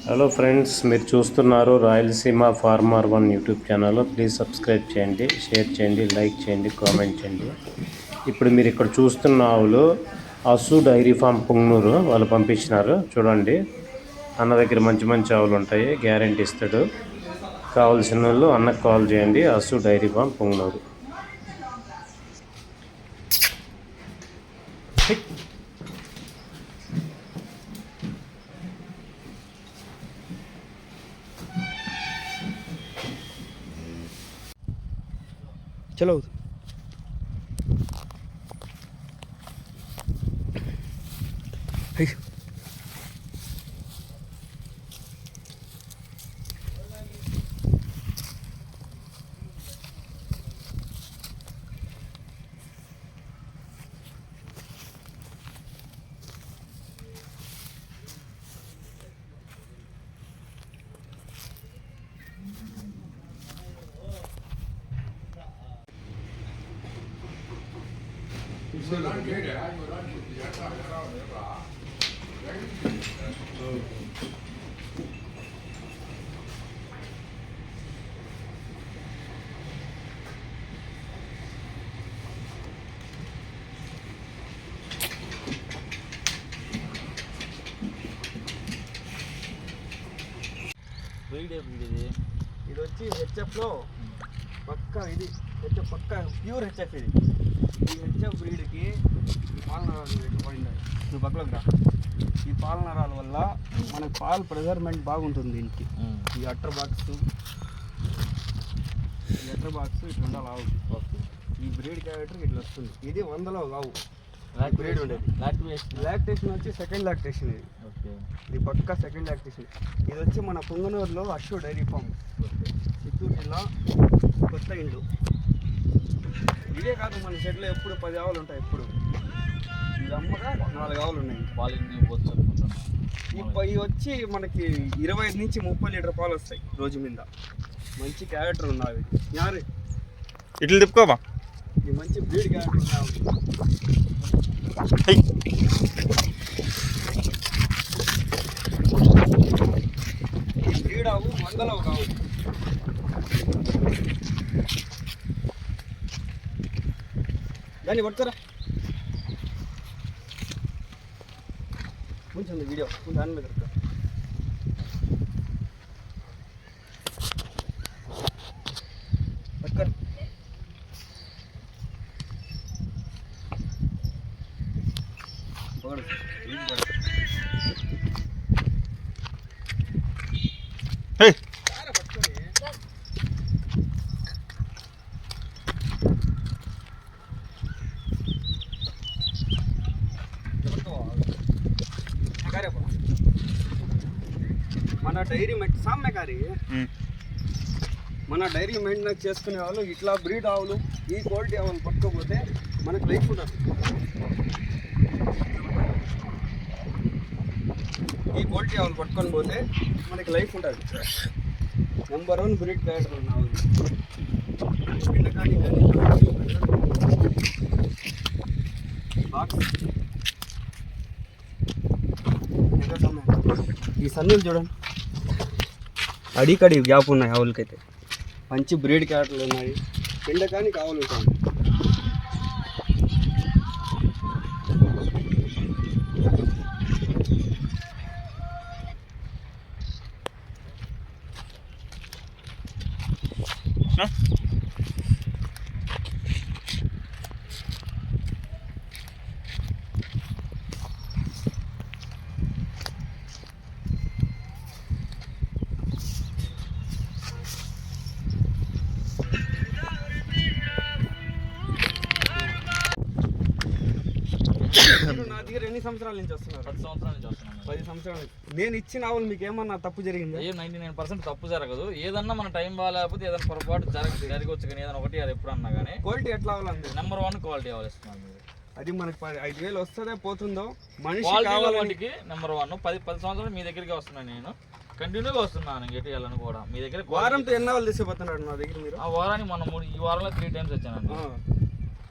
Hello friends, మీరు చూస్తున్నారు Rayalaseema farmer one YouTube channel. Please subscribe చేయండి, షేర్ చేయండి, లైక్ చేయండి, కామెంట్ చేయండి. ఇప్పుడు మీరు ఇక్కడ చూస్తున్న ఆవులు అసు డైరీ ఫామ్ పుంగనూరు వాళ్ళు పంపించినారు. చూడండి, అన్న దగ్గర మంచి మంచి ఆవులు ఉంటాయి, గ్యారెంటీ ఇస్తాడు. కావాల్సిన వాళ్ళు అన్నకు కాల్ చేయండి. అసు డైరీ ఫామ్ పుంగనూరు. चलो ఇది వచ్చి హెచ్ఎఫ్లో పక్కా, ఇది హెచ్ఎఫ్ పక్కా ప్యూర్ హెచ్ఎఫ్. ఇది ఈ హెచ్ఎఫ్ బ్రీడ్కి ఈ పాలనరాలు పోయింది. నువ్వు పక్కలోకి రా. ఈ పాలనరాల వల్ల మనకు పాలు ప్రిజర్మెంట్ బాగుంటుంది. దీనికి ఈ అట్టర్ బాక్స్ ఇట్లా ఉండాలి ఆవు. ఈ బ్రీడ్ క్యారెక్టర్ ఇట్లా వస్తుంది. ఇది 100లో కావు బ్రీడ్ ఉండేది. లాక్టేషన్ వచ్చి సెకండ్ లాక్టేషన్. ఇది పక్కా సెకండ్ లాక్టేషన్. ఇది వచ్చి మన పుంగనూరులో అషు డైరీ ఫామ్, చిత్తూరు జిల్లా కొత్త ఇండు. ఇదే కాదు, మన షెడ్లో ఎప్పుడు 10 ఆవులు ఉంటాయి. ఎప్పుడు ఇది అమ్మగా 4 ఆవులు ఉన్నాయి. పాలు ఇవి వచ్చి మనకి 25 నుంచి 30 లీటర్ పాలు వస్తాయి రోజు మీద. మంచి క్యారెక్టర్ ఉన్నాయి. యారు ఇట్లా తిప్పుకోబా. ఇది మంచి బ్రీడ్ క్యారెక్టర్ ఉన్నాయి. ఈ బ్రీడ్ ఆవు 100లో కావు. దాన్ని పట్టుకోరా కొంచెం వీడియో దాని మీద పట్టుకోరా. మన డైరీ మన డైరీ మెయింటెనెన్స్ చేసుకునే వాళ్ళు ఇట్లా బ్రీడ్ ఆవులు, ఈ క్వాలిటీ ఆవులు పట్టుకోపోతే మనకు లైఫ్ ఉండదు. ఈ క్వాలిటీ ఆవులు పట్టుకొని పోతే మనకి లైఫ్ ఉంటుంది. నెంబర్ 1 బ్రీడ్ క్యారెక్టర్ ఉన్న ఆవులు. ఈ సన్నులు చూడండి, అడికడి గ్యాప్ ఉన్నాయి ఆవులకైతే. మంచి బ్రీడ్ క్యారెక్టర్లు ఉన్నాయి. పిండకానికి ఆవులు ఉంటాయి. నా దగ్గర ఎన్ని సంవత్సరాల నుంచి వస్తున్నారు? 10 సంవత్సరాల నుంచి వస్తున్నాను. 10 సంవత్సరాలు. నేను ఇచ్చిన ఆవులు మీకు ఏమన్నా తప్పు జరిగింది? 99% తప్పు జరగదు. ఏదన్నా మన టైం బాగాలేకపోతే ఏదైనా పొరపాటు జరగవచ్చు, కానీ ఏదైనా ఒకటి అది ఎప్పుడు అన్నా కానీ క్వాలిటీ ఎట్లా అవ్వాలండి? నెంబర్ 1 క్వాలిటీ అవ్వాలిస్తున్నాను. అది మనకి 5,000 వస్తుందో పోతుందో మనిషి క్వాలిటీకి నెంబర్ 1. 10 సంవత్సరాలు మీ దగ్గరికి వస్తున్నాను. నేను కంటిన్యూగా వస్తున్నాను. ఇంకెటు వెళ్ళను కూడా మీ దగ్గర. వారంతో ఎన్ని ఆవులు తీసుకుపోతున్నాడు నా దగ్గర మీరు? ఆ వారానికి మనం ఈ వారంలో 3 టైమ్స్ వచ్చానండి.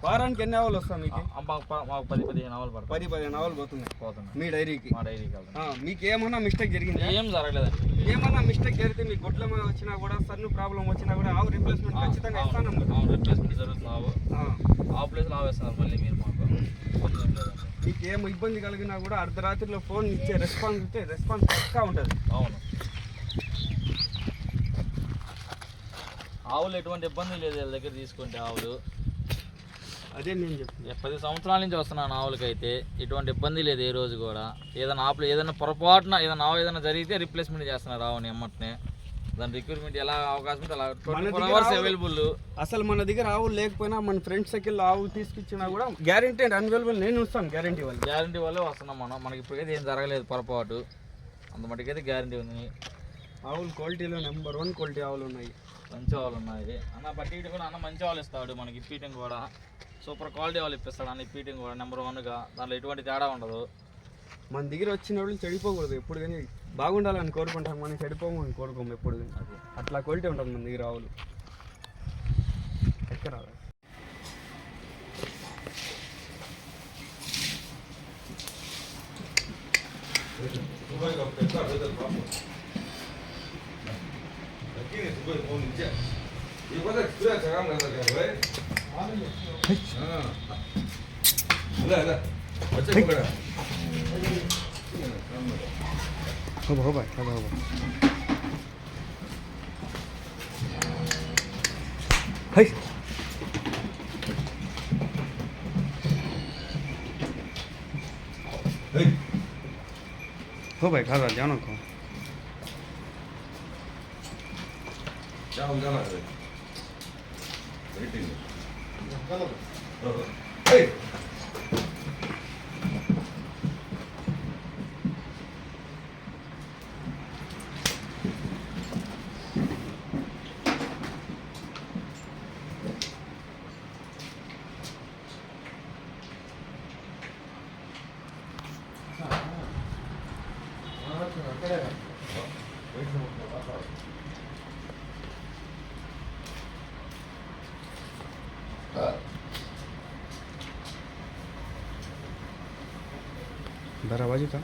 వారానికి ఎన్ని ఆవులు వస్తాయి మీకు? మాకు 10-15 ఆవులు పడతాయి. 10-15 ఆవులు పోతున్నాయి మీ డైరీకి. మా డైరీకి వెళ్తాం. మీకు ఏమన్నా మిస్టేక్ జరిగింది? ఏం జరగలేదండి. ఏమన్నా మిస్టేక్ జరిగితే మీకు గొడ్ల మీద వచ్చినా కూడా సన్ను ప్రాబ్లం వచ్చినా కూడా ఆవు రిప్లేస్మెంట్ ఖచ్చితంగా ఇస్తాను. రిప్లేస్మెంట్ జరుగుతుంది. ఆవు ప్లేస్లో ఆవు వేస్తున్నారు మళ్ళీ మీరు మాకు. మీకు ఏం ఇబ్బంది కలిగినా కూడా అర్ధరాత్రిలో ఫోన్ ఇచ్చే రెస్పాన్స్ పక్కా ఉంటుంది. అవును, ఆవులు ఎటువంటి ఇబ్బంది లేదు వీళ్ళ దగ్గర తీసుకుంటే. ఆవులు అదే నేను చెప్తాను, 10 సంవత్సరాల నుంచి వస్తున్నాను ఆవులకైతే ఎటువంటి ఇబ్బంది లేదు. ఏ రోజు కూడా ఏదైనా ఏదైనా పొరపాటున ఏదైనా ఆవు ఏదైనా జరిగితే రిప్లేస్మెంట్ చేస్తున్నారు ఆవుని ఎమ్మటనే. దాని రిక్రూట్మెంట్ ఎలా అవకాశం ఉంటే అలా 24 hours అవైలబుల్. అసలు మన దగ్గర ఆవులు లేకపోయినా మన ఫ్రెండ్ సర్కిల్లో ఆవు తీసుకొచ్చినా కూడా గ్యారంటీ అండ్ అవైలబుల్ నేను ఇస్తాను. గ్యారంటీ వల్లే వస్తున్నాం మనం. మనకి ఇప్పటికైతే ఏం జరగలేదు పొరపాటు, అంత మటుకైతే గ్యారంటీ ఉంది. ఆవులు క్వాలిటీలో నెంబర్ 1 క్వాలిటీ ఆవులు ఉన్నాయి, మంచి ఆవులు ఉన్నాయి. అన్న బట్టి కూడా అన్న మంచి ఆవులు ఇస్తాడు మనకి. ఇప్పీటింగ్ కూడా సూపర్ క్వాలిటీ ఆవులు ఇప్పిస్తాడు అన్న. ఇప్పీటింగ్ కూడా నెంబర్ 1గా, దాంట్లో ఎటువంటి తేడా ఉండదు. మన దగ్గర వచ్చిన వాళ్ళు చెడిపోకూడదు ఎప్పుడు కానీ, బాగుండాలని కోరుకుంటాం, మనం చెడిపోమని కోరుకోము ఎప్పుడు కానీ. అట్లా క్వాలిటీ ఉంటుంది మన దగ్గర ఆవులు. ఎక్కడ हो भाई खा जाओ ना को जाओ जाना है वेटिंग हे दरवाजे था